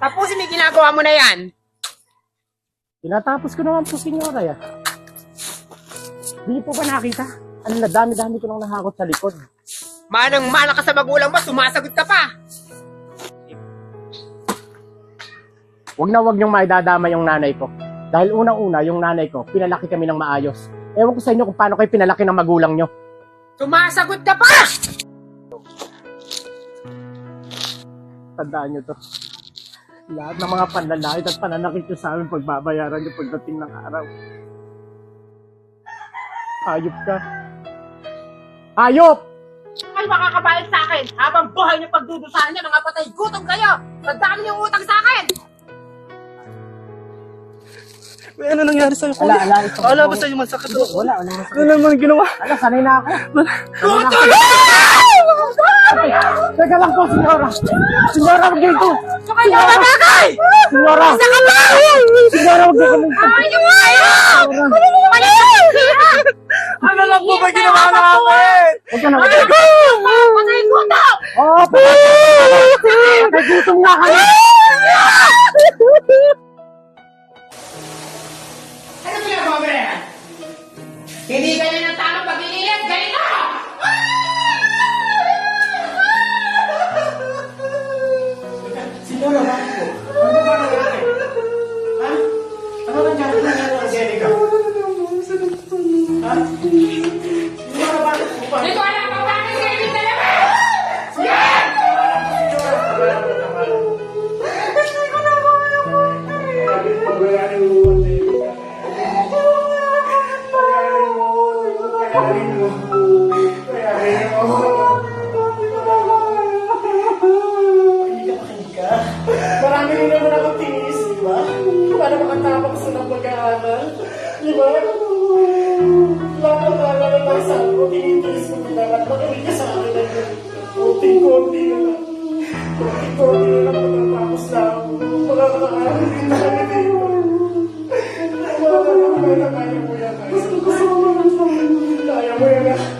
Tapusin mo yung ginagawa mo na yan. Tinatapos ko naman po, senyora, ya. Hindi po ba nakita? Ano na, dami-dami ko nang nahakot sa likod. Manang-mana ka sa magulang mo, sumasagot ka pa. Huwag na huwag niyong maidadama yung nanay ko. Dahil unang-una, yung nanay ko, pinalaki kami ng maayos. Ewan ko sa inyo kung paano kayo pinalaki ng magulang niyo. Sumasagot ka pa! Tandaan niyo to. Lahat ng mga panlalait at pananakit niyo sa amin pagbabayaran niyo pagdating ng araw. Ayop ka. Ayop! Ay, makakabayad sa akin. Habang buhay niyo pagdudusahan niya, mga patay, gutom kayo. Tandaan niyo yung utang sa akin. May ano nangyari sa'yo? Wala. Wala ba sa'yo masakit? Wala. Ano naman ginawa? Ala, sanay na ako. Teka lang po, senyora. Senyora, wag dito. Sukay ka ba, bagay? Senyora. Isa ka ba? Senyora, wag dito. Ay, yung ayaw! Ano lang po ba ginawa namin? Huwag ka na. Patay, gutom! Oo, patay gutom nga kami. Ano ginagawa mo na yan? Hindi ganyan ang tamang pag-iingat. Ganito! Senyora, bakit po? Ano ba nangyari? Ha? Ano nangyari kay Angelica? Ha? Senyora, bakit po ba? Dito alam mo ba ang sa'yo talaga? Marami rin naman ako tinis, di ba? Para makatapos sa ng pag-aaral. Di ba? Lahat na tayo ko, tinitiis mo din naman. Makinig ka sa akin na konti-konti na lang. Konti-konti na lang matatapos na ako. Makakaaral din tayo dito. Kaya mo yan, ah.